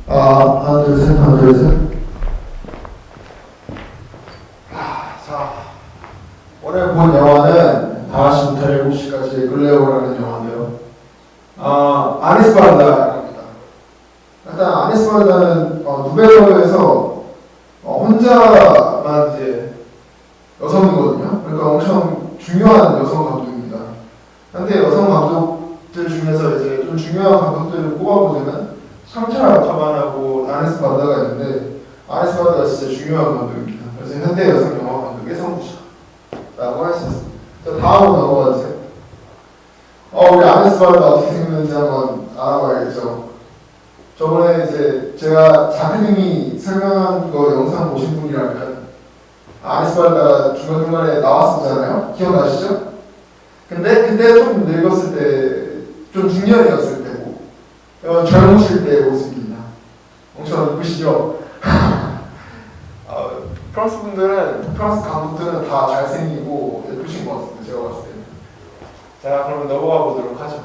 하나, 둘, 셋, 하나, 둘, 셋. 자, 오늘 본 영화는 5시부터 7시까지 글래오라는 영화인데요. 아니스발다입니다. 일단 아니스발다는 누베르에서 혼자만 이제 여성이거든요. 그러니까 엄청 중요한 여성 감독입니다. 한때 여성 감독들 중에서 이제 좀 중요한 감독들을 꼽아보자면 상차 카반하고 아니스발다가 있는데 아니스발다가 진짜 중요한 감독입니다. 그래서 현대 여성 영화 감독의 선구자라고 할 수 있습니다. 자, 다음으로 넘어가 주세요. 우리 아니스발다 어떻게 생겼는지 한번 알아봐야겠죠. 저번에 이제 제가 자크님이 설명한 거 영상 보신 분이라면 아니스발다가 중간중간에 나왔었잖아요. 기억나시죠? 근데 그때 좀 늙었을 때, 좀 중년이었을 때고 젊으실 때의 모습입니다. 엄청 이쁘시죠? 프랑스 분들은, 프랑스 감독들은 다 잘생기고 예쁘신 것 같습니다. 제가 봤을 때는. 자, 그러면 넘어가 보도록 하죠.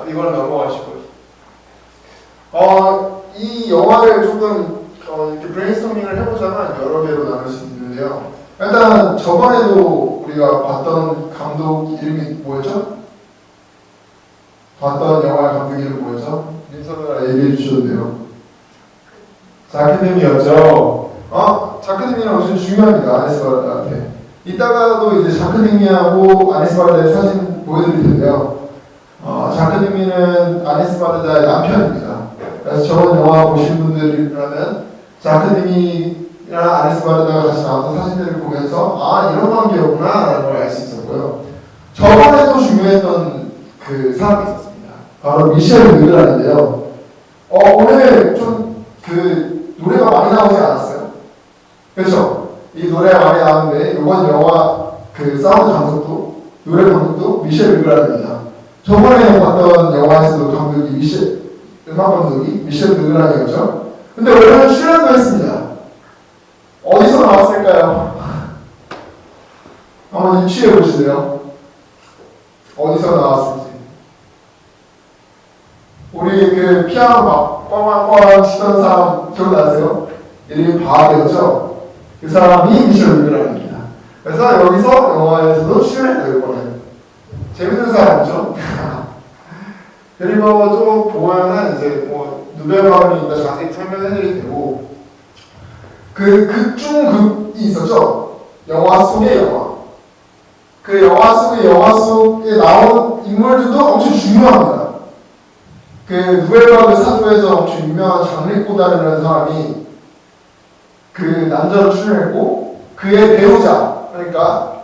이걸 넘어가시고요. 이 영화를 조금 이렇게 브레인스토밍을 해보자면 여러 개로 나눌 수 있는데요. 일단 저번에도 우리가 봤던 감독 이름이 뭐였죠? 봤던 영화 감독 이름 뭐였죠? 민서가 얘기해 주셔도 돼요. 자크데미였죠. 자크데미는 엄청 중요합니다. 아니스발다한테. 이따가도 이제 자크데미하고 아니스발다의 사진 보여드릴 텐데요. 자크데미는 아니스발다의 남편입니다. 그래서 저번 영화 보신 분들이라면 자크데미랑 아니스발다가 같이 나왔던 사진들을 보면서 이런 관계였구나 라는 걸 알 수 있었고요. 저번에도 중요했던 그 사람이 있었습니다. 바로 미셸 르그라인데요. 오늘 좀 그 노래가 많이 나오지 않았어요? 그렇죠? 이 노래가 많이 나오는데 이번 영화 그 사운드 감독도 노래 감독도 미셸 르그라인입니다. 저번에 봤던 영화에서도 감독이 음악 감독이 미셸 르그라인이었죠? 근데 오늘은 출연도 했습니다. 어디서 나왔을까요? 한번 유추해 보시세요. 어디서 나왔을지. 우리 그 피아노 막 꽝꽝꽝 치던 사람 기억나세요? 이름이 바알이었죠? 그 사람이 미셸 르그라인입니다. 그래서 여기서 영화에서도 출연했어요. 이번에 재밌는 사람이죠? 그리고 또 보면은 이제 뭐 누베르방이 이따 자세히 설명해드릴 테고 그 극중극이 있었죠? 영화 속의 영화. 그 영화 속에 나온 인물들도 엄청 중요합니다. 그 누베르바그 사조에서 엄청 유명한 장르 꼬다르라는 사람이 그 남자로 출연했고 그의 배우자 그러니까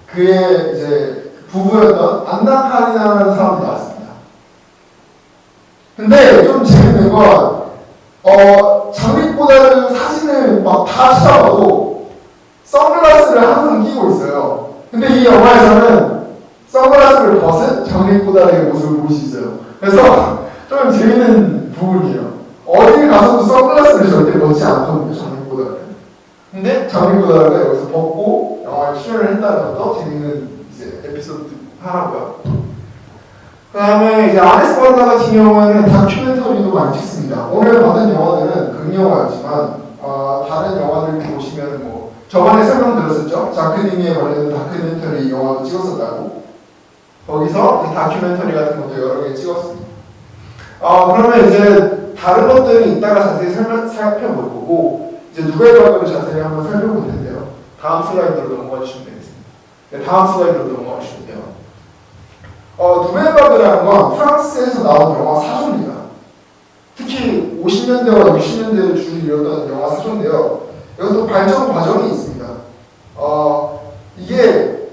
그의 이제 부부였던 안나 카리나라는 사람이 나왔습니다. 근데 좀 재밌는 건 장르 꼬다르 사진을 막 다 찾아봐도 선글라스를 항상 끼고 있어요. 근데 이 영화에서는 선글라스를 벗은 장르 꼬다르의 모습을 볼 수 있어요. 그래서 좀 재밌는 부분이에요. 어딜 가서도 선글라스를 절대 벗지 않거든요, 장르 꼬다르는. 근데 장르 꼬다르가 여기서 벗고 영화에 출연을 했다는 것도 재밌는 이제 에피소드 하나고요. 그 다음에 이제 아니스발다 같은 경우에는 다큐멘터리도 많이 찍습니다. 오늘 받은 영화들은 극영화였지만 다른 영화들 보시면 뭐 저번에 설명드렸었죠? 자크니미에 관련된 다큐멘터리 영화도 찍었었다고. 거기서 다큐멘터리 같은 것도 여러 개 찍었습니다. 그러면 이제 다른 것들은 이따가 자세히 살펴볼 거고 이제 누베르바그를 자세히 한번 살펴볼 텐데요. 다음 슬라이드로 넘어가 주시면 되겠습니다. 네, 다음 슬라이드로 넘어가 주시면 돼요. 누베르바그라는 건 프랑스에서 나온 영화 사조입니다. 특히 50년대와 60년대를 주를 이뤘던 영화 사조인데요. 이것도 발전 과정이 있습니다. 이게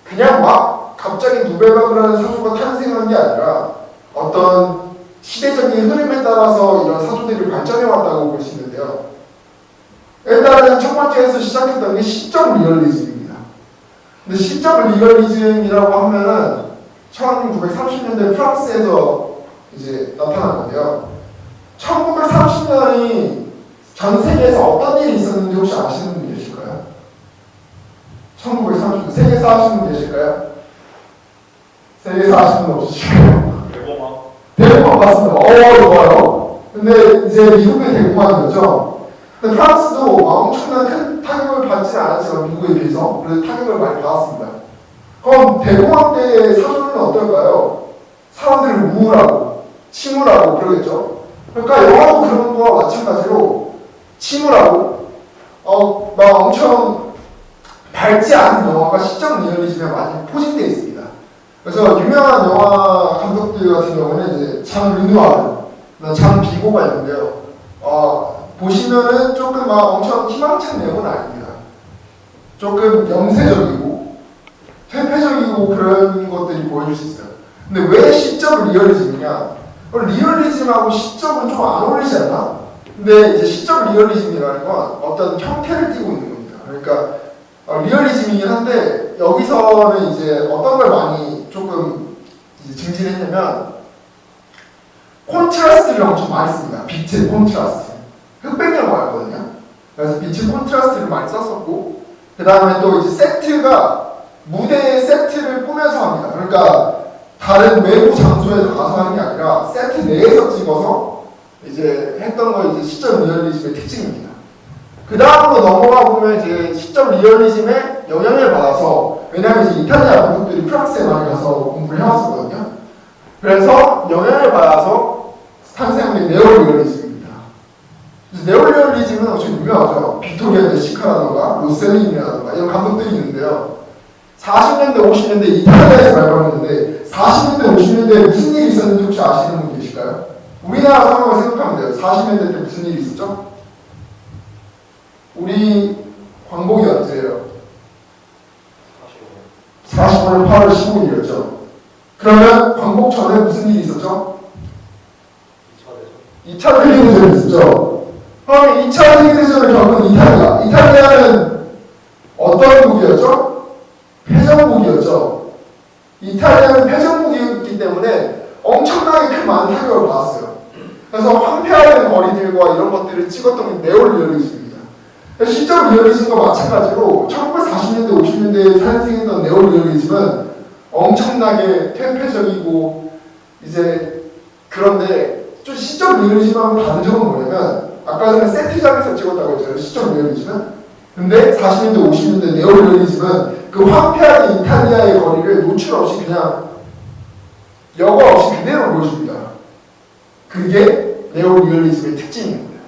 그냥 막 갑자기 누베르바그라는 사조가 탄생한 게 아니라 어떤 시대적인 흐름에 따라서 이런 사조들이 발전해 왔다고 볼 수 있는데요. 일단은 첫 번째에서 시작했던 게 시적 리얼리즘입니다. 근데 시적 리얼리즘이라고 하면은 1930년대 프랑스에서 이제 나타난 건데요. 1930년이 전 세계에서 어떤 일이 있었는지 혹시 아시는 분 계실까요? 1930년 세계에서 하시는 분 계실까요? 세계에서 하시는 분 없으실까요? 대공황 맞습니다. 좋아요. 근데 이제 미국의 대공황이었죠. 근데 프랑스도 엄청난 큰 타격을 받지는 않았지만 미국에 비해서 그래도 타격을 많이 받았습니다. 그럼 대공황 때의 사조는 어떨까요? 사람들이 우울하고 침울하고 그러겠죠. 그러니까 영화도 그런 거와 마찬가지로 침울하고 막 엄청 밝지 않은 영화가 시적 리얼리즘에 많이 포진되어 있습니다. 그래서 유명한 영화 감독들 같은 경우는 이제 장 르누아르, 장 비고가 있는데요. 보시면은 조금 막 엄청 희망찬 내용은 아닙니다. 조금 영세적이고 퇴폐적이고 그런 것들이 보여줄 수 있어요. 근데 왜 시적 리얼리즘이냐? 리얼리즘하고 시적은 좀 안 어울리지 않나? 근데 이제 시적 리얼리즘이라는 건 어떤 형태를 띠고 있는 겁니다. 그러니까 리얼리즘이긴 한데 여기서는 이제 어떤 걸 많이 조금 이제 증진했냐면 콘트라스트를 엄청 많이 씁니다. 빛의 콘트라스트. 흑백 영화였거든요. 그래서 빛의 콘트라스트를 많이 썼었고 그 다음에 또 이제 세트가 무대의 세트를 꾸며서 합니다. 그러니까 다른 외부 장소에서 가서 하는 게 아니라 세트 내에서 찍어서 이제 했던 거 이제 시적 리얼리즘의 특징입니다. 그 다음으로 넘어가 보면 이제 시적 리얼리즘에 영향을 받아서 왜냐하면 이제 이탈리아 감독들이 프랑스에 많이 가서 공부를 해왔었거든요. 그래서 영향을 받아서 탄생한 게 네오리얼리즘입니다. 네오리얼리즘은 엄청 유명하죠. 빅토리아 데시카라던가 로셀린이라던가 이런 감독들이 있는데요. 40년대, 50년대 이탈리아에서 발견했는데 40년대, 50년대에 무슨 일이 있었는지 혹시 아시는 분 계실까요? 우리나라 상황을 생각하면 돼요. 40년대 때 무슨 일이 있었죠? 우리 광복이 언제예요? 45년 8월 15일이었죠. 그러면 광복 전에 무슨 일이 있었죠? 2차 세계대전이 있었죠. 그럼 2차 세계대전을 겪은 이탈리아. 이탈리아는 어떤 국이었죠? 패전국이었죠. 이탈리아는 패전국이었기 때문에 엄청나게 큰 많은 타격을 받았어요. 그래서 황폐화된 거리들과 이런 것들을 찍었던 게 네오리얼리즘입니다. 시적 리얼리즘과 마찬가지로 1940년대, 50년대에 탄생했던 네오리얼리즘은 엄청나게 퇴폐적이고 이제 그런데 좀 시적 리얼리즘하고 다른 점은 뭐냐면 아까 전에 세트장에서 찍었다고 했잖아요. 시적 리얼리즘은. 근데 40년대, 50년대 네오리얼리즘은 그 황폐한 이탈리아의 거리를 노출 없이 그냥 여과 없이 그대로 보여줍니다. 그게 네오리얼리즘의 특징입니다.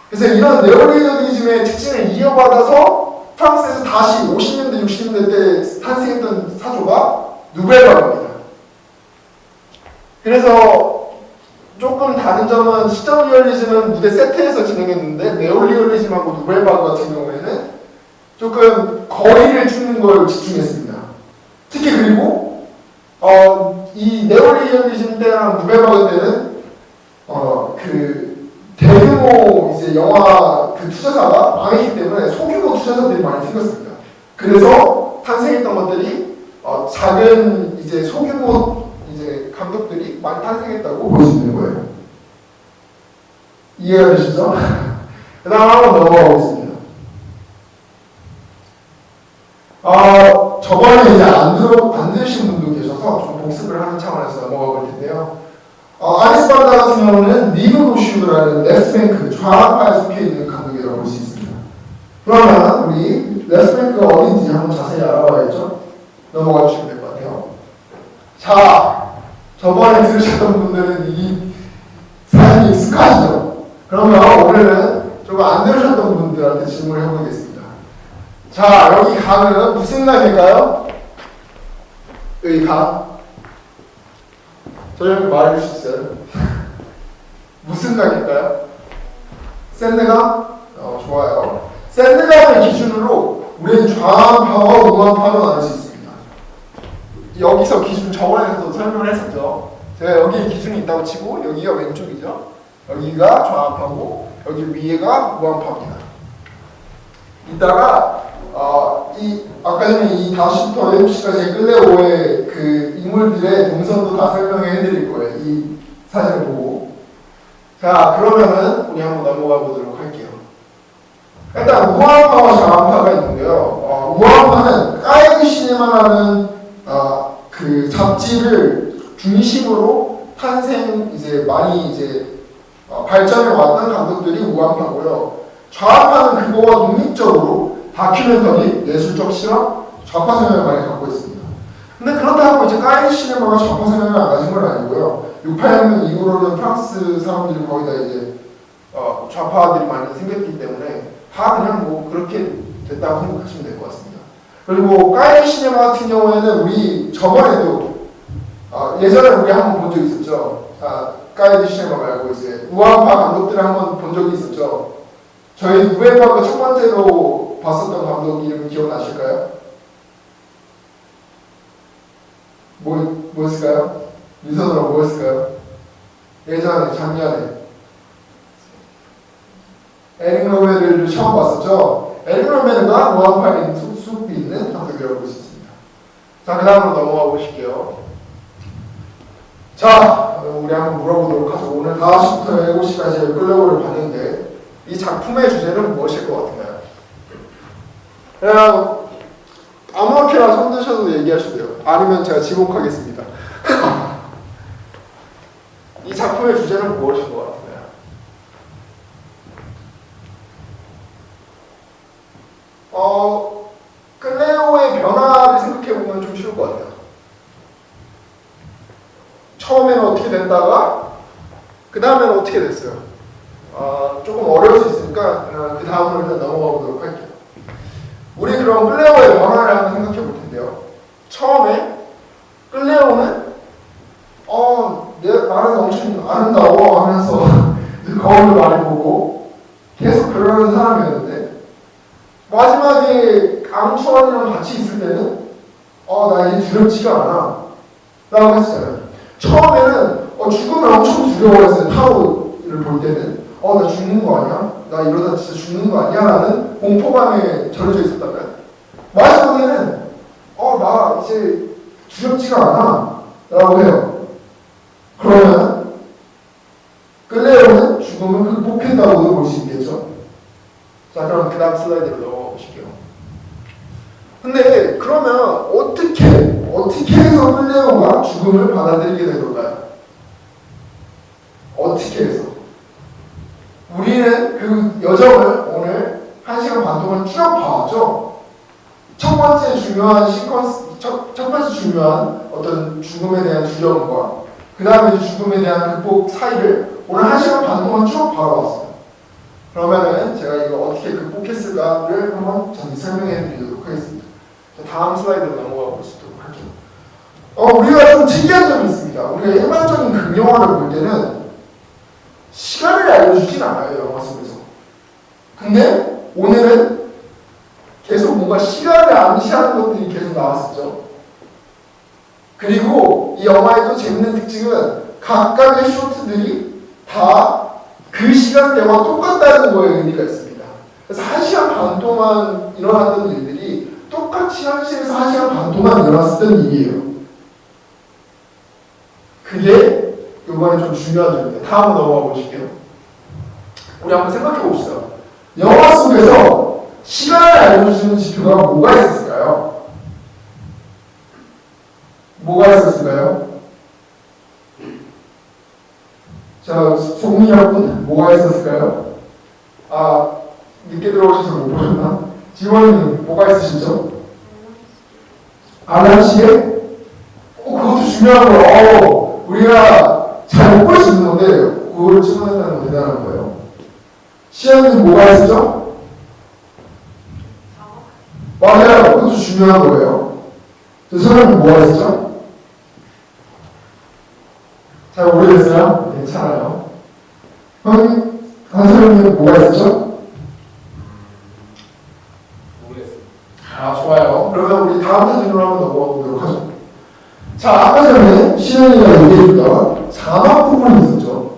그래서 이런 네오리얼리즘의 특징을 이어받아서 프랑스에서 다시 50년대, 60년대 때 탄생했던 사조가 누벨바그입니다. 그래서 조금 다른 점은 시적 리얼리즘은 무대 세트에서 진행했는데 네오리얼리즘하고 누벨바그 같은 경우에는 조금 거리를 주는 걸 집중했습니다. 특히 그리고 이 네오리얼리즘 때랑 누벨바그 때는 그 대규모 이제 영화 그 투자사가 망했기 때문에 소규모 투자사들이 많이 생겼습니다. 그래서 탄생했던 것들이 작은 이제 소규모 이제 감독들이 많이 탄생했다고 볼 수 있는 거예요. 이해가 되시죠? 그 다음 한번 넘어가 보겠습니다. 저번에 이제 안 들으신 분도 계셔서 좀 복습을 하는 차원에서 넘어가 볼 텐데요. 아리스 반다 같은 경우는 리브 보슈라는 레프트뱅크 좌파에 속해 있는 감독이라고 볼 수 있습니다. 그러면 우리 레프트뱅크가 어딘지 한번 자세히 알아봐야겠죠? 넘어가 주시면 될 것 같아요. 자, 저번에 들으셨던 분들은 이 사진이 익숙하시죠? 그러면 오늘은 조금 안 들으셨던 분들한테 질문을 해보겠습니다. 자, 여기 강은 무슨 강일까요? 여기 강. 저희한테 말해 주실 수 있어요? 무슨 강일까요? 샌드강? 좋아요. 샌드강을 기준으로 우리는 좌파와 우한파로 나눌 수 있습니다. 여기서 기준 저번에도 설명을 했었죠. 제가 여기 기준이 있다고 치고 여기가 왼쪽이죠. 여기가 좌파고 여기 위에가 우한파입니다. 이따가 아까 전에 이 5시부터 7시까지 끌레오의 그 인물들의 동선도 다 설명해 드릴 거예요. 이 사진을 보고. 자, 그러면은 우리 한번 넘어가 보도록 할게요. 일단 우한파와 좌한파가 있는데요. 우한파는 까이드 시네마라는 그 잡지를 중심으로 탄생 이제 많이 이제 발전해 왔던 감독들이 우한파고요. 좌파는 그거와 독립적으로 다큐멘터리, 예술적 실험, 좌파 성향을 많이 갖고 있습니다. 근데 그렇다고 이제 까이리 시네마가 좌파 성향을 안 가진 건 아니고요. 68년 이후로는 프랑스 사람들이 거의 다 이제 좌파들이 많이 생겼기 때문에 다 그냥 뭐 그렇게 됐다고 생각하시면 될 것 같습니다. 그리고 까이리 시네마 같은 경우에는 우리 저번에도 예전에 우리 한번 본 적 있었죠. 까이리 시네마 말고 이제 우한파 감독들을 한번 본 적이 있었죠. 저희 우에파가 첫 번째로 봤었던 감독 이름 기억나실까요? 뭐였을까요? 민선으로 뭐였을까요? 예전에 작년에 에릭 로메르를 처음 봤었죠. 에릭 로메르가 우한파인 숲이 있는 감독이라고 볼 수 있습니다. 자, 그 다음으로 넘어가 보실게요. 자, 우리 한번 물어보도록 하죠. 오늘 5시부터 7시까지 끌려고를 봤는데 이 작품의 주제는 무엇일 것 같은가요? 그냥 아무렇게나 손드셔도 얘기하셔도 돼요. 아니면 제가 지목하겠습니다. 이 작품의 주제는 무엇일 것 같은가요? 클레오의 변화를 생각해보면 좀 쉬울 것 같아요. 처음에는 어떻게 됐다가 그 다음에는 어떻게 됐어요? 조금 어려울 수 있으니까 그 다음으로 일단 넘어가 보도록 할게요. 우리 그럼 클레오의 변화를 한번 생각해 볼 텐데요. 처음에 클레오는 나는 엄청 아름다워 하면서 거울을 많이 보고 계속 그러는 사람이었는데 마지막에 앙투안이랑 같이 있을 때는 나 이제 두렵지가 않아 라고 했었잖아요. 처음에는 죽으면 엄청 두려워했어요. 타로를 볼 때는 나 죽는 거 아니야? 나 이러다 진짜 죽는 거 아니야? 라는 공포감에 절여져 있었다면 마지막에는 나 이제 두렵지가 않아 라고 해요. 그러면 클레오는 죽음을 극복했다고도 볼 수 있겠죠. 자, 그럼 그 다음 슬라이드로 넘어가 보실게요. 근데 그러면 어떻게 해서 클레오가 죽음을 받아들이게 된 걸까요? 어떻게 해서? 우리는 그 여정을 오늘 1시간 반 동안 쭉 봐왔죠. 첫 번째 중요한 어떤 죽음에 대한 두려움과 그 다음에 죽음에 대한 극복 사이를 오늘 1시간 반 동안 쭉 봐왔어요. 그러면은 제가 이거 어떻게 극복했을까를 한번 전히 설명해 드리도록 하겠습니다. 다음 슬라이드로 넘어가 볼 수 있도록 할게요. 우리가 좀 특이한 점이 있습니다. 우리가 일반적인 극영화를 볼 때는 시간을 알려주진 않아요, 영화 속에서. 근데 오늘은 계속 뭔가 시간을 암시하는 것들이 계속 나왔었죠. 그리고 이 영화의 또 재밌는 특징은 각각의 쇼트들이 다 그 시간대와 똑같다는 거에 의미가 있습니다. 그래서 1시간 반 동안 일어났던 일들이 똑같이 현실에서 1시간 반 동안 일어났던 일이에요. 그게 이번에 좀 중요한 점입니다. 다음으로 넘어가 보실게요. 우리 한번 생각해 봅시다. 영화 속에서 시간을 알려주는 지표가 뭐가 있었을까요? 뭐가 있었을까요? 자, 송민혁군 뭐가 있었을까요? 늦게 들어오셔서 못 보셨나? 지원님 뭐가 있으시죠? 알람 시계? 그것도 중요한 거예요. 우리가 잘 못 볼 수 있는 건데 그거를 찍어낸다는 건 대단한 거예요. 시연님 뭐가 있었죠? 맞아요. 그것도 중요한 거예요. 선생님 뭐가 있었죠? 잘 오래됐어요? 괜찮아요. 선생님 뭐가 있었죠? 모르겠어요. 좋아요. 그러면 우리 다음 사진으로 한번 넘어가 보도록 하죠. 자, 아까 전에 시연이가 얘기해줬던 자막 부분이 있었죠.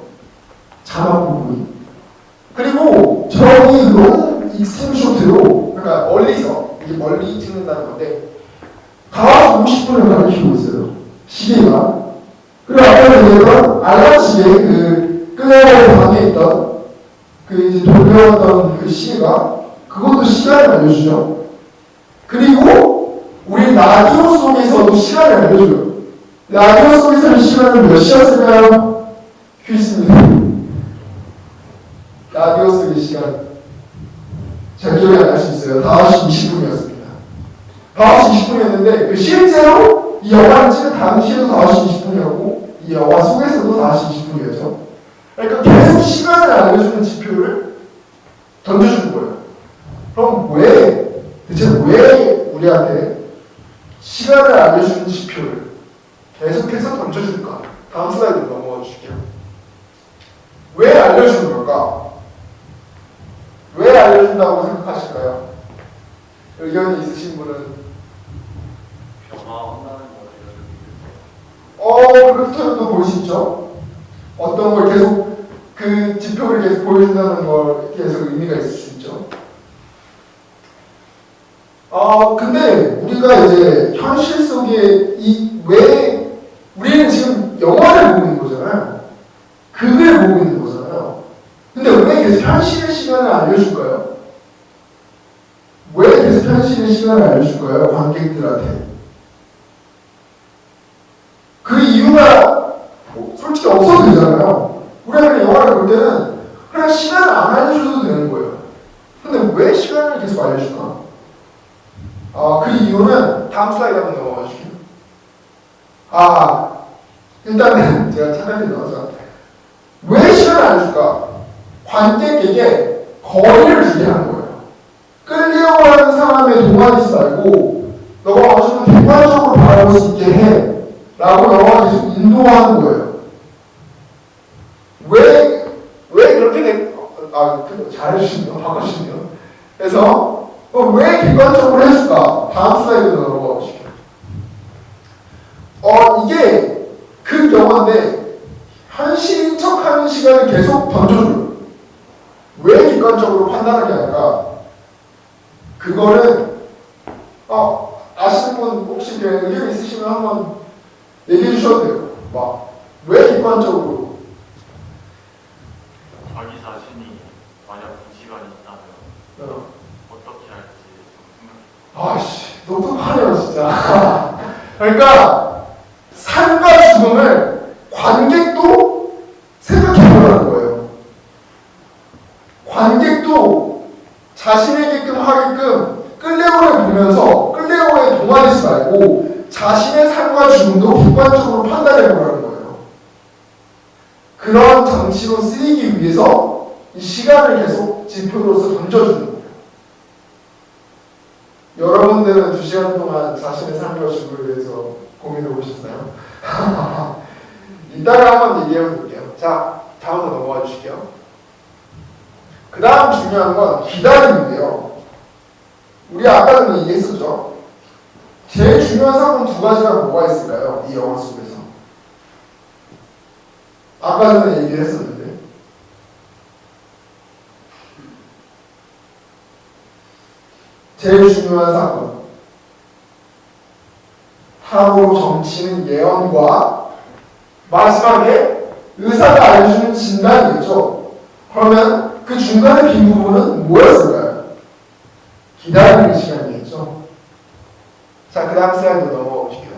자막 부분이. 그리고 저기 롱 익스트림 쇼트로, 그러니까 멀리서, 이게 멀리 찍는다는 건데, 다 50분을 가리키고 있어요. 시계가. 그리고 아까 얘기했던 알람 시계, 클레오의 방에 있던 이제 돌려왔던 그 시계가, 그것도 시간을 알려주죠. 그리고 우리 라디오 속에서도 시간을 알려줘요. 라디오 속에서는 시간은 몇 시였을까요? 퀴즈입니다. 실제로 이 영화를 찍은 당시에도 5시 20분이었고 이 영화 속에서도 5시 20분이었죠. 그러니까 계속 시간을 알려주는 지표를 던져주는 거예요. 그럼 대체 왜 우리한테 시간을 알려주는 지표를 계속해서 던져줄까? 다음 슬라이드로 넘어가 주실게요. 왜 알려주는 걸까? 왜 알려준다고 생각하실까요? 의견이 있으신 분은? 변화한다는 거 그런 표현도 볼 수 있죠. 어떤 걸 계속 그 지표를 계속 보여준다는 걸 계속 의미가 있을 수 있죠. 근데 우리가 이제 현실 속에 왜 우리는 지금 영화를 보고 있는 거잖아요. 극을 보고 있는 거잖아요. 근데 왜 계속 현실의 시간을 알려줄까요? 왜 계속 현실의 시간을 알려줄까요? 관객들한테. 그 이유가 솔직히 없어도 되잖아요. 우리가 그냥 영화를 볼 때는 그냥 시간을 안 알려줘도 되는 거예요. 근데 왜 시간을 계속 알려줄까? 그 이유는 다음 슬라이드 한번 넘어가 주시죠. 일단은 제가 착각해 넣어서 왜 시간을 알려줄까? 관객에게 거리를 주게 하는 거예요. 끌려가는 사람의 동안이지 말고 너가 어느 정도 객관적으로 바라볼 수 있게 해 라고 영화가 계속 인도하는 거예요. 왜 그렇게 잘해주시네요. 바꿔주시네요. 그래서 왜 객관적으로 해줄까? 다음 슬라이드로 넘어가 보실게요. 이게 그 영화인데 현실인 척하는 시간을 계속 던져줘요. 왜 객관적으로 판단하게 할까? 그거는 아시는 분 혹시 의견 있으시면 한번 얘기해 주셔도 돼요. 왜 객관적으로? 자기 자신이 만약 그 시간이 있다면 어떻게 할지 좀 생각해. 똑똑하네요 진짜. 그러니까 삶과 죽음을 관객도 생각해보라는 거예요. 관객도 자신에게끔 하게끔 끌레오를 보면서 끌레오에 동화되지 말고 자신의 삶과 죽음도 객관적으로 판단해보라는 거예요. 그런 장치로 쓰이기 위해서 이 시간을 계속 지표로서 던져주는 거예요. 여러분들은 2시간 동안 자신의 삶과 죽음에 대해서 고민해 보셨나요? 이따가 한번 얘기해 볼게요. 자, 다음으로 넘어가 주실게요. 그 다음 중요한 건 기다림인데요. 우리 아까 전에 얘기했었죠. 제일 중요한 사건 2가지가 뭐가 있을까요? 이 영화 속에서. 아까 전에 얘기를 했었는데. 제일 중요한 사건. 타로 점치는 예언과 마지막에 의사가 알려주는 진단이겠죠. 그러면 그 중간의 빈 부분은 뭐였을까요? 기다리는 시간이겠죠. 자, 그 다음 슬라이드로 넘어가 보실게요.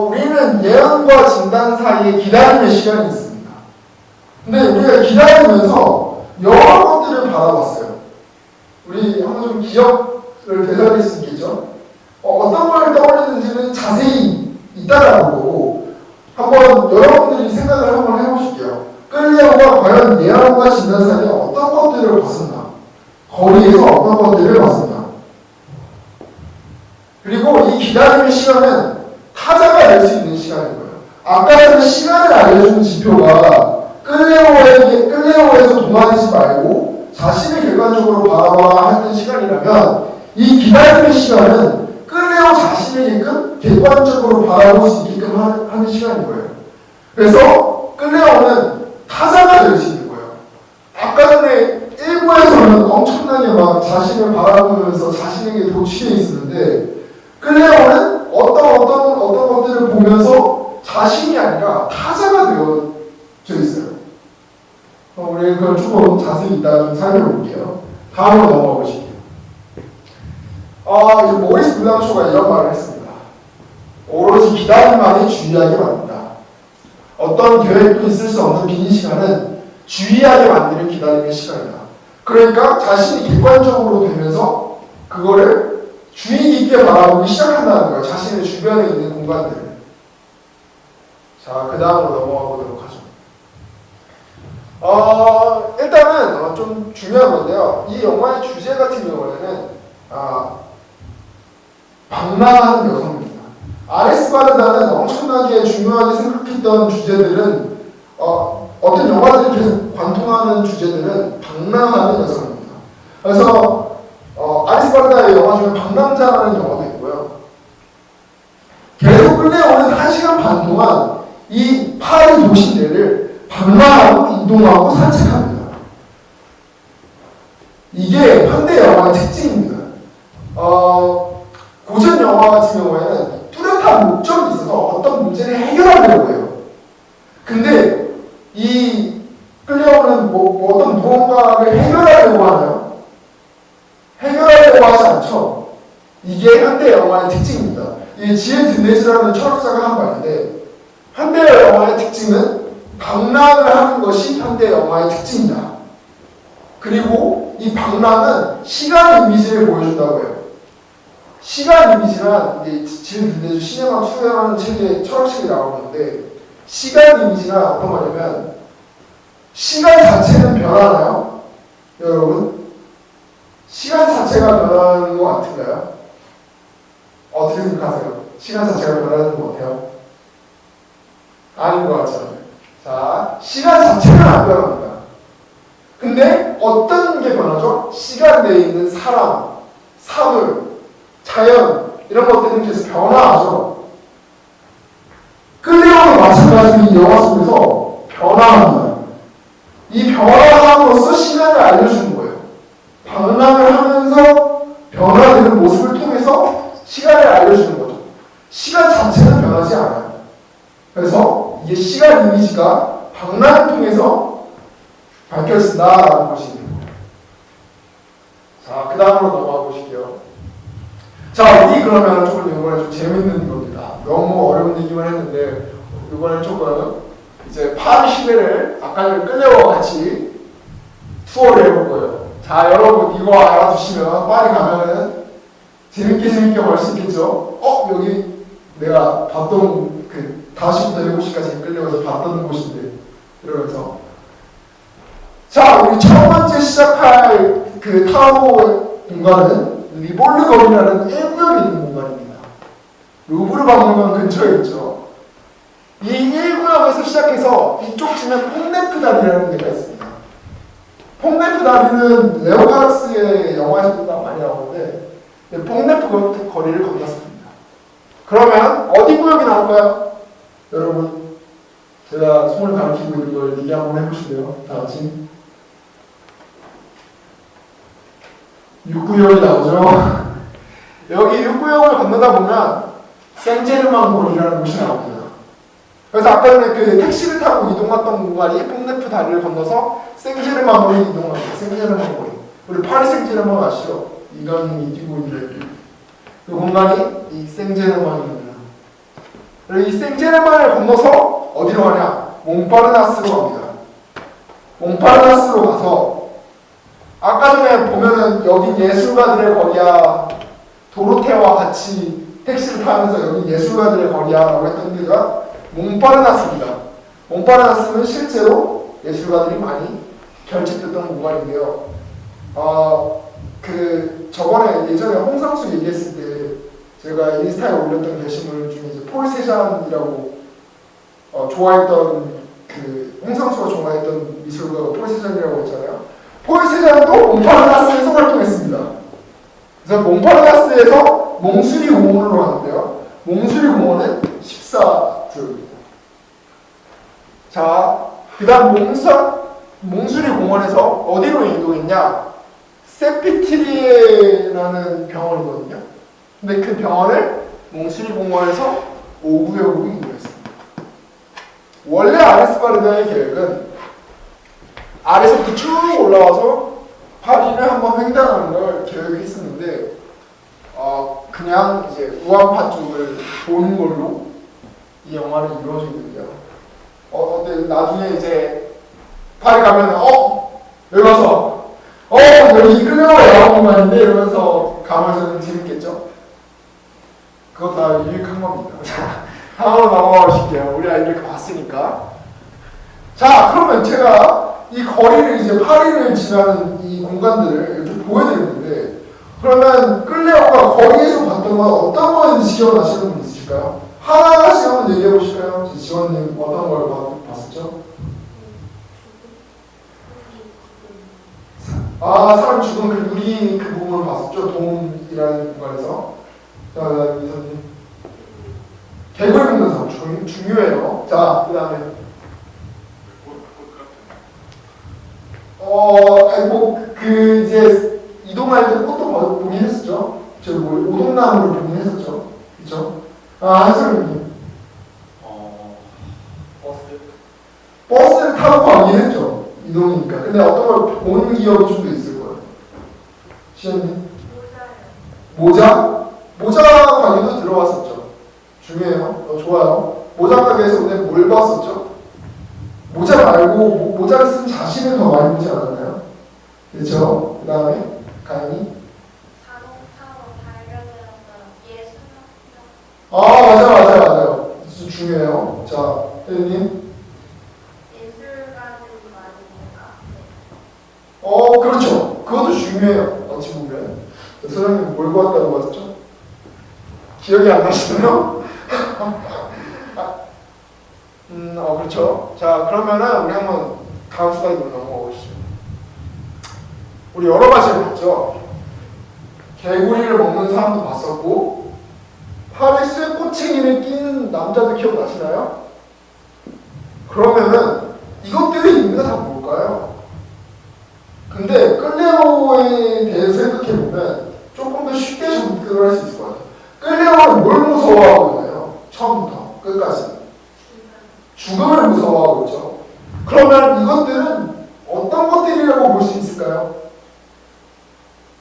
우리는 예언과 진단 사이에 기다림의 시간이 있습니다. 근데 우리가 기다리면서 여러 것들을 받아봤어요. 우리 한번 좀 기억을 되살릴 수 있겠죠? 어떤 걸 떠올리는지는 자세히 이따가 볼 거고 한번 여러분들이 생각을 한번 해보실게요. 끌레오가 과연 예언과 진단 사이에 어떤 것들을 봤었나? 거리에서 어떤 것들을 봤었나? 그리고 이 기다림의 시간은 타자가 낼 수 있는 시간인 거예요. 아까 전에 시간을 알려주는 지표가 끌레오에서 동화되지 말고 자신을 객관적으로 바라봐야 하는 시간이라면 이 기다림의 시간은 끌레오 자신에게끔 객관적으로 바라볼 수 있게끔 하는 시간인 거예요. 그래서 끌레오는 타자가 될 수 있는 거예요. 아까 전에 일부에서는 엄청나게 막 자신을 바라보면서 자신에게 도취해 있었는데 끌레오는 어떤 것들을 보면서 자신이 아니라 타자가 되어져 있어요. 우리 그걸 조금 자세히 이따 좀 살펴볼게요. 다음으로 넘어가 보실게요. 이제 모리스 블랑쇼가 이런 말을 했습니다. 오로지 기다림만이 주의하게 만든다. 어떤 계획도 있을 수 없는 빈 시간은 주의하게 만드는 기다림의 시간이다. 그러니까 자신이 객관적으로 되면서 그거를 주의 깊게 바라보기 시작한다는 거예요. 자신의 주변에 있는 공간들을. 자, 그 다음으로 넘어가 보도록 하죠. 일단은 좀 중요한 건데요. 이 영화의 주제 같은 경우에는 방랑하는 여성입니다. 아레스 바르다는 엄청나게 중요하게 생각했던 주제들은 어떤 영화들이 계속 관통하는 주제들은 방랑하는 여성입니다. 그래서 아레스 바르다의 영화 중에 방랑자라는 영화도 있고요. 계속 끌려오는 1시간 반 동안 이 파리 도시 내를 방랑하고 이동하고 산책합니다. 이게 현대 영화의 특징입니다. 고전 영화 같은 경우에는 뚜렷한 목적이 있어서 어떤 문제를 해결하려고 해요. 근데 이 끌려오는 어떤 무언가를 해결하려고 하나요? 해결하려고 하지 않죠. 이게 현대 영화의 특징입니다. 이 지엘 드네즈라는 철학자가 한 말인데 현대 영화의 특징은 방랑을 하는 것이 현대 영화의 특징이다. 그리고 이 방랑은 시간 이미지를 보여준다고 해요. 시간 이미지란 지엘 드네즈 시네마 투어라는 책에 철학책이 나오는데 시간 이미지가 어떤 거냐면 시간 자체는 변하나요? 여러분? 시간 자체가 변하는 것 같은가요? 어떻게 생각하세요? 시간 자체가 변하는 것 같아요? 아닌 것 같잖아요. 자, 시간 자체는 안 변합니다. 근데 어떤 게 변하죠? 시간 내에 있는 사람, 사물, 자연 이런 것들은 계속 변화하죠. 끌려오는 마찬가지로 이 영화 속에서 변화합니다. 이 변화함으로써 시간을 알려주는 거예요. 방랑을 하면서 변화되는 모습을 통해서 시간을 알려주는 거죠. 시간 자체는 변하지 않아요. 그래서 이게 시간 이미지가 방랑을 통해서 밝혀진다라는 것이 있는 거예요. 자, 그 다음으로 넘어가 보실게요. 자, 우리 그러면 조금 이번에 좀 재밌는 겁니다. 너무 어려운 얘기만 했는데 이번엔 조금 이제 파리 시내를 아까 전에 끌려와 같이 투어를 해볼 거예요. 자, 여러분 이거 알아두시면 파리 가면은 재밌게 볼 수 있겠죠? 여기 내가 봤던 그 5시부터 7시까지 끌려가서 봤던 곳인데 이러면서 자, 우리 첫 번째 시작할 그 타워 공간은 리볼르 거리라는 1구역이 있는 공간입니다. 루브르 박물관 근처에 있죠. 이 1구역에서 시작해서 이쪽쯤에 퐁네프 다리라는 데가 있습니다. 퐁네프 다리는 레오 카락스의 영화에서도 많이 나오는데 퐁네프 거리를 건넜습니다. 그러면 어디 구역이 나올까요? 여러분, 제가 손을 가리키고 있는 걸 얘기 한번 해보실래요? 다 같이. 6구역이 나오죠. 여기 6구역을 건너다 보면 생제르망 거리라는 곳이 나옵니다. 그래서 아까 전에 그 택시를 타고 이동했던 공간이 퐁네프 다리를 건너서 생제르망으로 이동합니다. 생제르망 거리. 우리 파리 생제르망 아시죠? 이강인이 뛰고 있는 그 공간이 이 생제르망입니다. 그리고 이 생제르망을 건너서 어디로 가냐? 몽파르나스로 갑니다. 몽파르나스로 가서 아까 전에 보면은 여기 예술가들의 거리야, 도로테와 같이 택시를 타면서 여기 예술가들의 거리야라고 했던 데가 몽파르나스입니다. 몽파르나스는 실제로 예술가들이 많이 결집됐던 공간인데요. 저번에 예전에 홍상수 얘기했을 때 제가 인스타에 올렸던 게시물 중에 이제 폴 세잔이라고 좋아했던 그 홍상수가 좋아했던 미술가가 폴 세잔이라고 했잖아요. 폴 세잔도 몽파르나스에서 활동했습니다. 그래서 몽파르나스에서 몽수리 공원으로 가는데요. 몽수리 공원은 14구역입니다. 자, 그 다음 몽수리 공원에서 어디로 이동했냐? 세피트리에라는 병원이거든요. 근데 그 병원을 몽수리 공원에서 5구역으로 이동했습니다. 원래 아레스 바르다의 계획은 아래서부터 쭉 올라와서 파리를 한번 횡단하는 걸 계획했었는데 그냥 이제 우한파 쪽을 보는 걸로 이 영화는 이루어지거든요. 근데 나중에 이제 파리 가면 여기 가서 여기 끌려와 영화 공간인데 이러면서 가면서는 재밌겠죠? 그거 다 유익한 겁니다. 자, 다음으로 넘어가 보실게요. 우리 아이들 봤으니까. 자, 그러면 제가 이 거리를 이제 파리를 지나는 이 공간들을 이렇게 보여드렸는데, 그러면 끌레오가 거리에서 봤던 건 어떤 거인지 기억나시는 분 있으실까요? 하나하나씩 한번 얘기해 보실까요? 지원님 어떤 걸 봤었죠? 아, 사람 죽은 그 유리 그 부분을 봤었죠? 돔이라는 공간에서. 자, 이사님. 개구리 묻는 사람 중요해요. 자, 그 다음에. 이제 이동할 때 꽃도 보긴 했었죠? 저 오동나무를 보긴 했었죠? 그쵸? 아, 한솔님. 버스를 타고 가긴 했죠. 이동이니까. 근데 어떤 걸 보는 기억이 좀 더 있을 거예요. 시현님? 모자? 모자 가게도 들어갔었죠. 중요해요. 좋아요. 모자 가게에서 오늘 뭘 봤었죠? 모자 말고 모자를 쓴 자신을 더 많이 보지 않았나요? 그렇죠? 그 다음에 가인이? 자동차로 발견되었던 예술학교. 맞아요. 중요해요. 자, 혜연님? 예술가들이 많이 그렇죠. 그것도 중요해요. 어찌 보면. 선생님 뭘 봤다고 하셨죠? 기억이 안 나시나요? 그렇죠. 자, 그러면은 우리 한번 다음 슬라이드로 넘어가 보시죠. 우리 여러 가지를 봤죠. 개구리를 먹는 사람도 봤었고, 파리스 꼬챙이를 끼는 남자도 기억나시나요? 그러면은 이것들이 의미가 다 뭘까요? 근데 끌레오에 대해서 생각해보면 조금 더 쉽게 접근을 할 수 있을 것 같아요. 끌레오는 뭘 무서워하고 있나요? 처음부터 끝까지. 죽음을 무서워하고 있죠. 그러면 이것들은 어떤 것들이라고 볼 수 있을까요?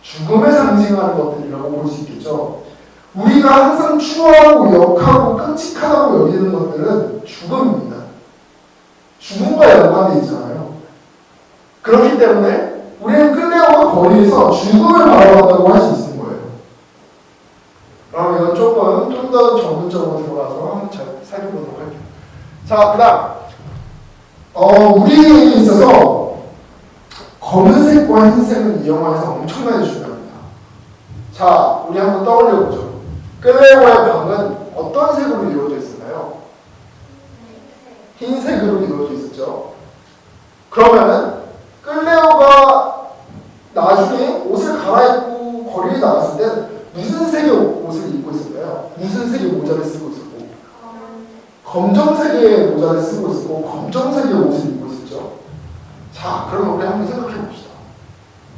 죽음을 상징하는 것들이라고 볼 수 있겠죠. 우리가 항상 추하고 역하고 끔찍하다고 여기는 것들은 죽음입니다. 죽음과 연관되어 있잖아요. 그렇기 때문에 우리는 끌레오가 거리에서 죽음을 바라본다고 할 수 있는 거예요. 그럼 이건 좀 더 전문적으로 들어가서 한번 잘 살펴보도록 할게요. 자, 그 다음 우리에게 있어서 검은색과 흰색은 이 영화에서 엄청나게 중요합니다. 자, 우리 한번 떠올려보죠. 끌레오의 방은 어떤 색으로 이루어져 있었나요? 흰색으로 이루어져 있었죠. 그러면은 끌레오가 나중에 옷을 갈아입고 거리에 나갔을 때 무슨 색의 옷을 입고 있었나요? 무슨 색의 모자를 쓰고 있었고? 검정색의 모자를 쓰고 있었고 검정색의 옷을 입고 있었죠. 자, 그럼 우리 한번 생각해 봅시다.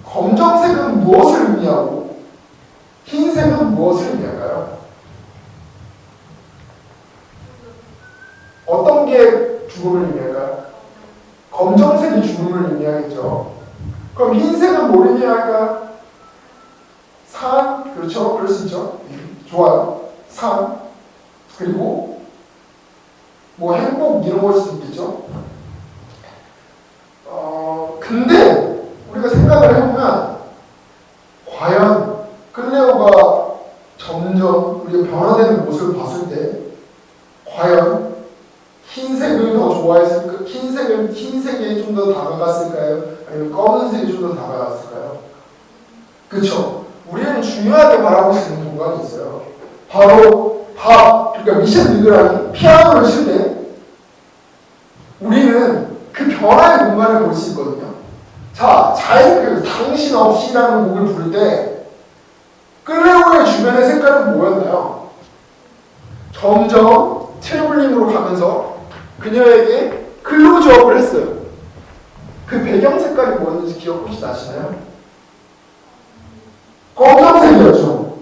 검정색은 무엇을 의미하고 흰색은 무엇을 의미할까요? 어떤 게 죽음을 의미할까요? 검정색이 죽음을 의미하겠죠. 그럼 흰색은 뭘 의미할까요? 산, 그렇죠? 그럴 수 있죠. 좋아요. 산, 그리고 뭐 행복 이런 걸 수도 있겠죠. 근데 우리가 생각을 해보면 과연 끌레오가 점점 우리가 변화되는 모습을 봤을 때 과연 흰색을 더 좋아했을까? 흰색에 좀 더 다가갔을까요? 아니면 검은색이 좀 더 다가갔을까요? 그쵸? 우리는 중요하게 바라볼 수 있는 공간이 있어요. 바로 그러니까 미셸 리그랑이 피아노를 칠 때 우리는 그 변화의 공간을 볼 수 있거든요. 자, 잘 생각해보세요. 당신 없이라는 곡을 부를 때 끌레오의 주변의 색깔은 뭐였나요? 점점 트래블링으로 가면서 그녀에게 클로즈업을 했어요. 그 배경 색깔이 뭐였는지 기억 혹시 나시나요? 검정색이었죠.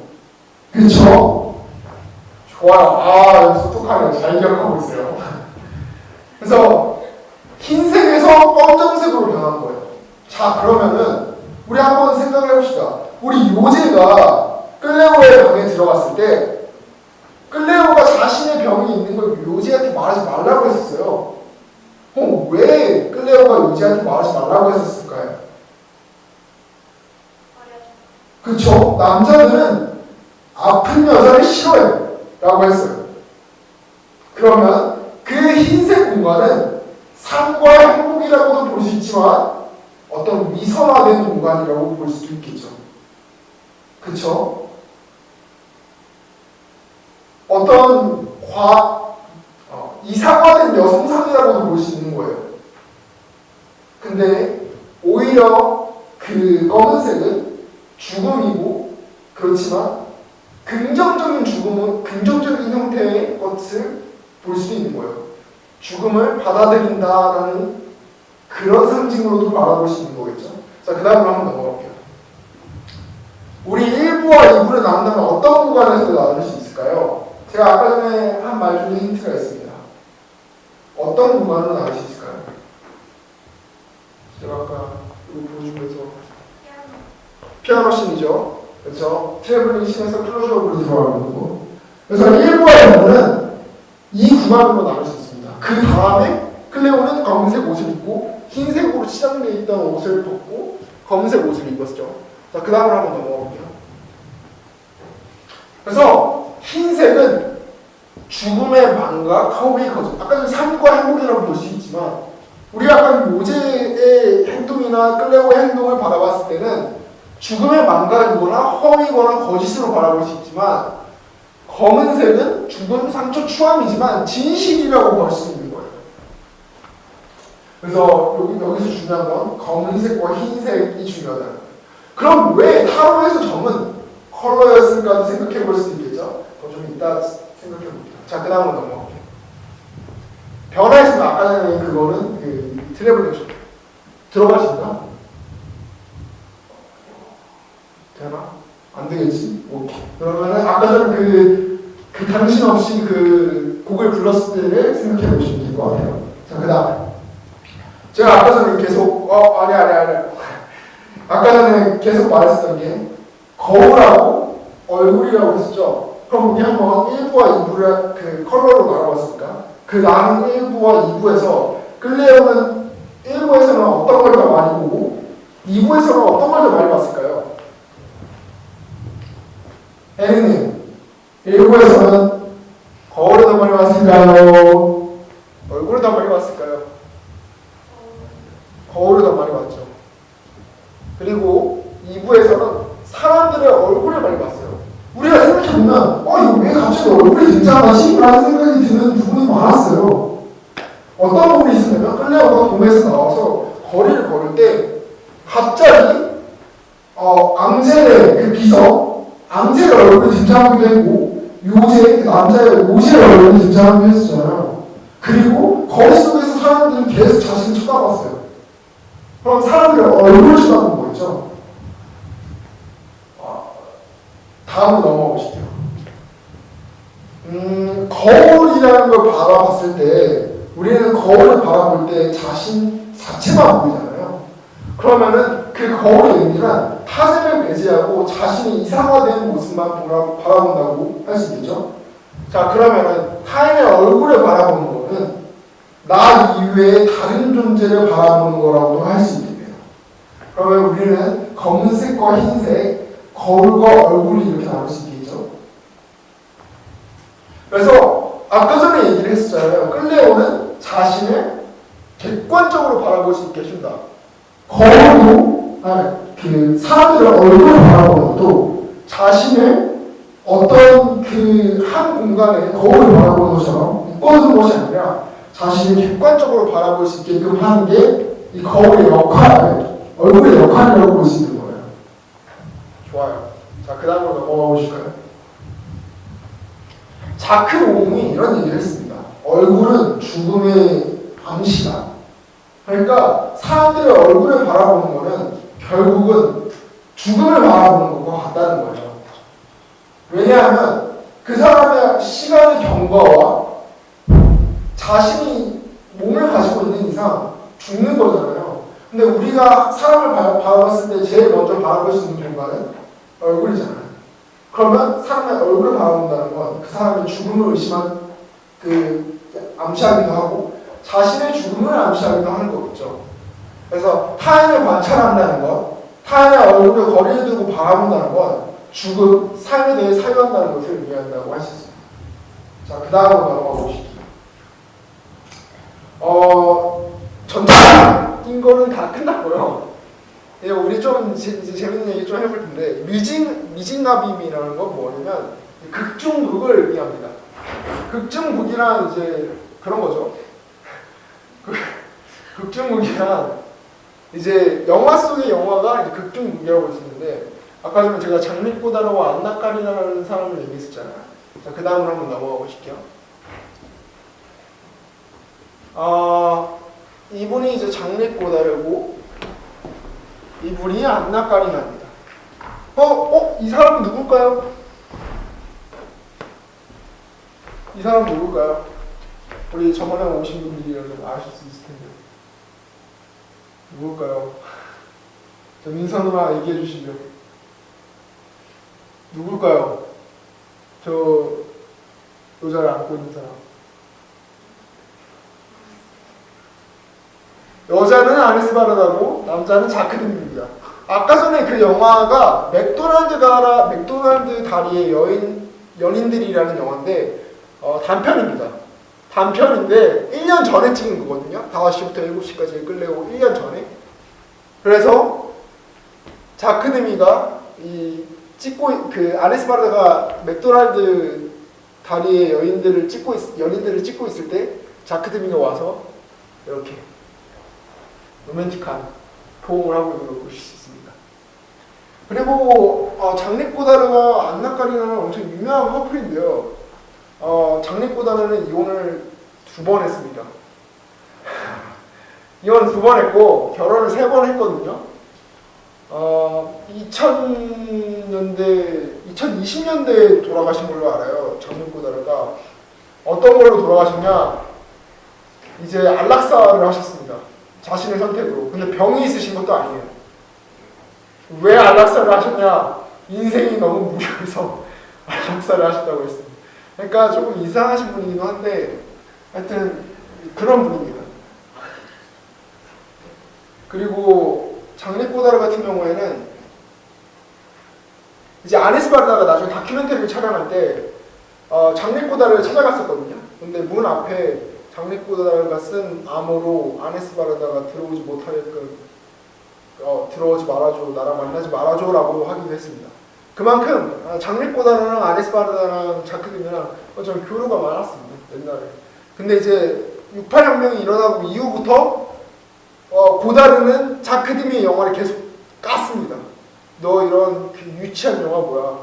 그쵸? 좋아요. 똑똑하네요. 잘 기억하고 있어요. 그래서 흰색에서 검정색으로 변한 거예요. 자, 그러면은 우리 한번 생각을 해봅시다. 우리 요제가 끌레오의 방에 들어갔을 때 끌레오가 자신의 병이 있는 걸 요제한테 말하지 말라고 했었어요. 왜 끌레오가 요제한테 말하지 말라고 했었을까요? 그쵸? 남자들은 아픈 여자를 싫어해요. 라고 했어요. 그러면 그 흰색 공간은 삶과 행복이라고도 볼 수 있지만 어떤 미성화된 공간이라고 볼 수도 있겠죠. 그쵸? 어떤 이상화된 여성상이라고도 볼 수 있는 거예요. 근데 오히려 그 검은색은 죽음이고, 그렇지만 긍정적인 죽음은 긍정적인 형태의 것을 볼 수도 있는 거예요. 죽음을 받아들인다라는 그런 상징으로도 바라볼 수 있는 거겠죠. 자, 그 다음으로 한번 넘어갈게요. 우리 1부와 2부를 나눈다면 어떤 구간에서 나눌 수 있을까요? 제가 아까 전에 한 말 중에 힌트가 있습니다. 어떤 구간으로 나눌 수 있을까요? 제가 아까 이거 보여주면서 피아노 씬이죠. 그렇죠? 트래블링 씬에서 클로즈업으로 들어가는 거고. 그래서 1부와 2부는 이 구간으로 나눌 수 있습니다. 그 다음에 클레오는 검은색 옷을 입고 흰색으로 치장되어 있던 옷을 벗고 검은색 옷을 입었죠. 자, 그 다음으로 한번 넘어갈게요. 그래서 흰색은 죽음의 망과 카오베이 거죠. 아까 전 삶과 행복이라고 볼 수 있지만 우리가 아까 모제의 행동이나 클레오의 행동을 바라봤을 때는 죽음의 망각이거나 허위거나 거짓으로 바라볼 수 있지만 검은색은 죽음, 상처, 추함이지만 진실이라고 볼 수 있는 거예요. 그래서 여기서 중요한 건 검은색과 흰색이 중요하다는 거예요. 그럼 왜 타로에서 점은 컬러였을까도 생각해 볼 수 있겠죠? 그거 좀 이따 생각해 볼게요. 자, 그 다음으로 넘어갈게요. 변화했습니다. 아까 전에 그거는 그 트래블링 들어가십니다. 되나? 안 되겠지? 오케이. 그러면은 아까 전에 그 당신 없이 그 곡을 불렀을 때를 생각해 보시면 될 것 같아요. 자, 그 다음에 제가 아까 전에 계속 아니 아까 전에 계속 말했었던 게 거울하고 얼굴이라고 했었죠. 그럼 우리 한번 1부와 2부를 그 컬러로 나눠봤으니까 그 나눈 1부와 2부에서 클레오는 1부에서는 어떤 걸 더 많이 보고 2부에서는 어떤 걸 더 많이 봤을까요? 혜린님 1부에서는 거울을 더 많이 봤을까요? 얼굴을 더 많이 봤을까요? 거울을 더 많이 봤죠. 그리고 2부에서는 사람들의 얼굴을 많이 봤어요. 우리가 생각해보면 이거 왜 갑자기 얼굴이 등장하지? 라는 생각이 드는 부분이 많았어요. 어떤 부분이 있으냐면 클레오가 동에서 나와서 거리를 걸을 때 갑자기 앙젤의 그 비서 앙젤의 얼굴이 등장하기도 했고 요제 그 남자의 요제의 얼굴이 등장하기도 했었잖아요. 그리고 거리 속에서 사람들이 계속 자신을 쳐다봤어요. 그럼 사람들의 얼굴을 쳐다본 거였죠. 다음으로 넘어가 보실게요. 거울이라는 걸 바라봤을 때 우리는 거울을 바라볼 때 자신 자체만 보이잖아요. 그러면은 그 거울의 의미는 타진을 배제하고 자신이 이상화된 모습만 바라본다고 할 수 있겠죠. 자, 그러면은 타인의 얼굴을 바라보는 거는 나 이외에 다른 존재를 바라보는 거라고도 할 수 있겠네요. 그러면 우리는 검은색과 흰색, 거울과 얼굴이 이렇게 나올 수 있겠죠. 그래서 아까 전에 얘기를 했었잖아요. 클레오는 자신을 객관적으로 바라볼 수 있게 해준다. 거울도 그 사람들의 얼굴을 바라보는 것도 자신을 어떤 그 한 공간에 거울을 바라보는 것처럼 꺼는 것이 아니라 자신을 객관적으로 바라볼 수 있게끔 하는 게 이 거울의 역할, 얼굴의 역할이라고 볼 수 있는 거예요. 좋아요. 자, 그 다음으로 넘어가 보실까요? 자크 옹이 이런 얘기를 했습니다. 얼굴은 죽음의 암시다. 그러니까 사람들의 얼굴을 바라보는 거는 결국은 죽음을 바라보는 것과 같다는 거죠. 왜냐하면 그 사람의 시간의 경과와 자신이 몸을 가지고 있는 이상 죽는 거잖아요. 근데 우리가 사람을 바라봤을 때 제일 먼저 바라볼 수 있는 공간은 얼굴이잖아요. 그러면 사람의 얼굴을 바라본다는 건 그 사람의 죽음을 의심한 암시하기도 하고 자신의 죽음을 암시하기도 하는 거겠죠. 그래서 타인을 관찰한다는 것, 타인의 얼굴을 거리를 두고 바라본다는 건 죽음, 삶에 대해 사유한다는 것을 의미한다고 할 수 있습니다. 자, 그 다음으로 넘어가 보시죠. 전자인 거는 다 끝났고요. 예, 우리 좀 이제 재밌는 얘기 좀 해볼 텐데, 미진가빔이라는 건 뭐냐면 극중극을 의미합니다. 극중극이란 이제 그런 거죠. 극중극이란 이제 영화 속의 영화가 이제 극중극이라고 볼 수 있는데, 아까 전에 제가 장미꽃다라고 안나까리라는 사람을 얘기했었잖아요. 자, 그 다음으로 한번 넘어가 보실게요. 이분이 이제 장미꽃다르고 이분이 안나까리나입니다. 이 사람은 누굴까요? 이 사람은 누굴까요? 우리 저번에 오신 분들이라면 아실 수 있을 텐데. 누굴까요? 자, 민서 누나 얘기해 주시죠. 누굴까요? 저 여자를 안고 있는 사람. 여자는 아네스 바르다고 남자는 자크 딘입니다. 아까 전에 그 영화가 맥도날드 다리의 연인들이라는 영화인데 단편입니다. 단편인데 1년 전에 찍은 거거든요. 5시부터 7시까지 끌려고 1년 전에. 그래서 자크 딘이가 그 아네스 바르다가 맥도날드 다리의 연인들을 찍고 있을 때 자크 딘이가 와서 이렇게 로맨틱한 포옹을 하고 있는 걸 보실 수 있습니다. 그리고 장리꼬다르와 안나까리나는 엄청 유명한 커플인데요. 장리꼬다르는 이혼을 2번 했습니다. 이혼 2번 했고 결혼을 3번 했거든요. 2020년대에 돌아가신 걸로 알아요. 장리꼬다르가 어떤 걸로 돌아가셨냐? 이제 안락사를 하셨습니다. 자신의 선택으로. 근데 병이 있으신 것도 아니에요. 왜 안락사를 하셨냐? 인생이 너무 무료해서 안락사를 하셨다고 했습니다. 그러니까 조금 이상하신 분이기도 한데 하여튼 그런 분입니다. 그리고 장리꼬다르 같은 경우에는 이제 아네스 바르다가 나중에 다큐멘터리를 촬영할 때 장리꼬다르를 찾아갔었거든요. 근데 문 앞에 장리꼬다르가 쓴 암호로 아네스 바르다가 들어오지 못하게끔 들어오지 말아줘, 나랑 만나지 말아줘라고 하기도 했습니다. 그만큼 장리꼬다르랑 아네스 바르다랑 자크 딘이랑 좀 교류가 많았습니다. 옛날에. 근데 이제 68혁명이 일어나고 이후부터 고다르는 자크 딘의 영화를 계속 깠습니다. 너 이런 그 유치한 영화 뭐야?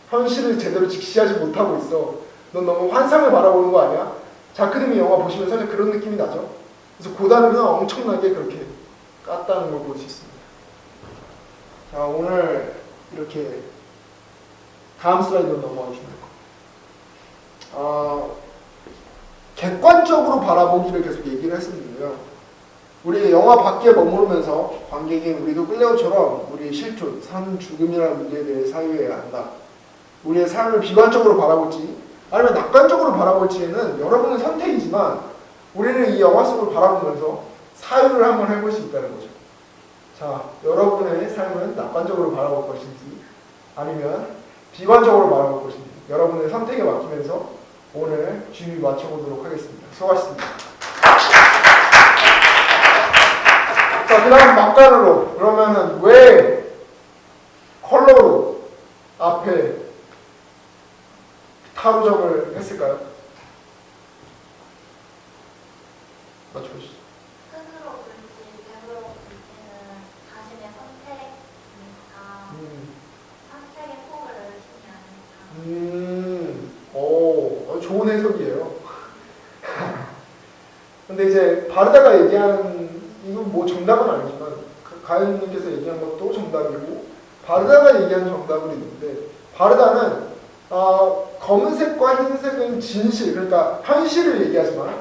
현실을 제대로 직시하지 못하고 있어. 넌 너무 환상을 바라보는 거 아니야? 자크 딘의 영화 보시면 사실 그런 느낌이 나죠. 그래서 고다르는 엄청나게 그렇게 깠다는 걸 볼 수 있습니다. 자, 오늘 이렇게 다음 슬라이드로 넘어가 주시면 될 겁니다. 객관적으로 바라보기를 계속 얘기를 했었는데요. 우리 영화 밖에 머무르면서 관객인 우리도 끌레오처럼 우리의 실존, 삶, 죽음이라는 문제에 대해 사유해야 한다. 우리의 삶을 비관적으로 바라볼지 아니면 낙관적으로 바라볼지는 여러분의 선택이지만 우리는 이 영화 속을 바라보면서 사유를 한번 해볼 수 있다는 거죠. 자, 여러분의 삶은 낙관적으로 바라볼 것인지 아니면 비관적으로 바라볼 것인지 여러분의 선택에 맡기면서 오늘 주의 맞춰보도록 하겠습니다. 수고하셨습니다. 자, 그 다음 막간으로 그러면은 왜 컬러로 앞에 타로점을 했을까요? 맞춰보시죠. 흙으로 볼지 뱀으로 볼지는 자신의 선택이니까 선택의 폭을 넓히지 않을까. 좋은 해석이에요. 근데 이제 바르다가 얘기한 이건 뭐 정답은 아니지만 가연님께서 얘기한 것도 정답이고 바르다가 얘기한 정답은 있는데 바르다는 검은색과 흰색은 진실, 그러니까 현실을 얘기하지만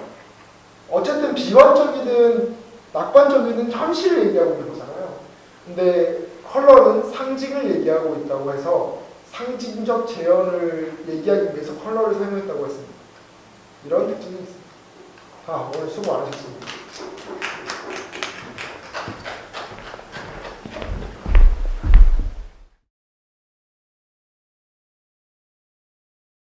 어쨌든 비관적이든 낙관적이든 현실을 얘기하고 있는 거잖아요. 근데 컬러는 상징을 얘기하고 있다고 해서 상징적 재현을 얘기하기 위해서 컬러를 사용했다고 했습니다. 이런 특징이 있습니다. 오늘 수고 많으셨습니다.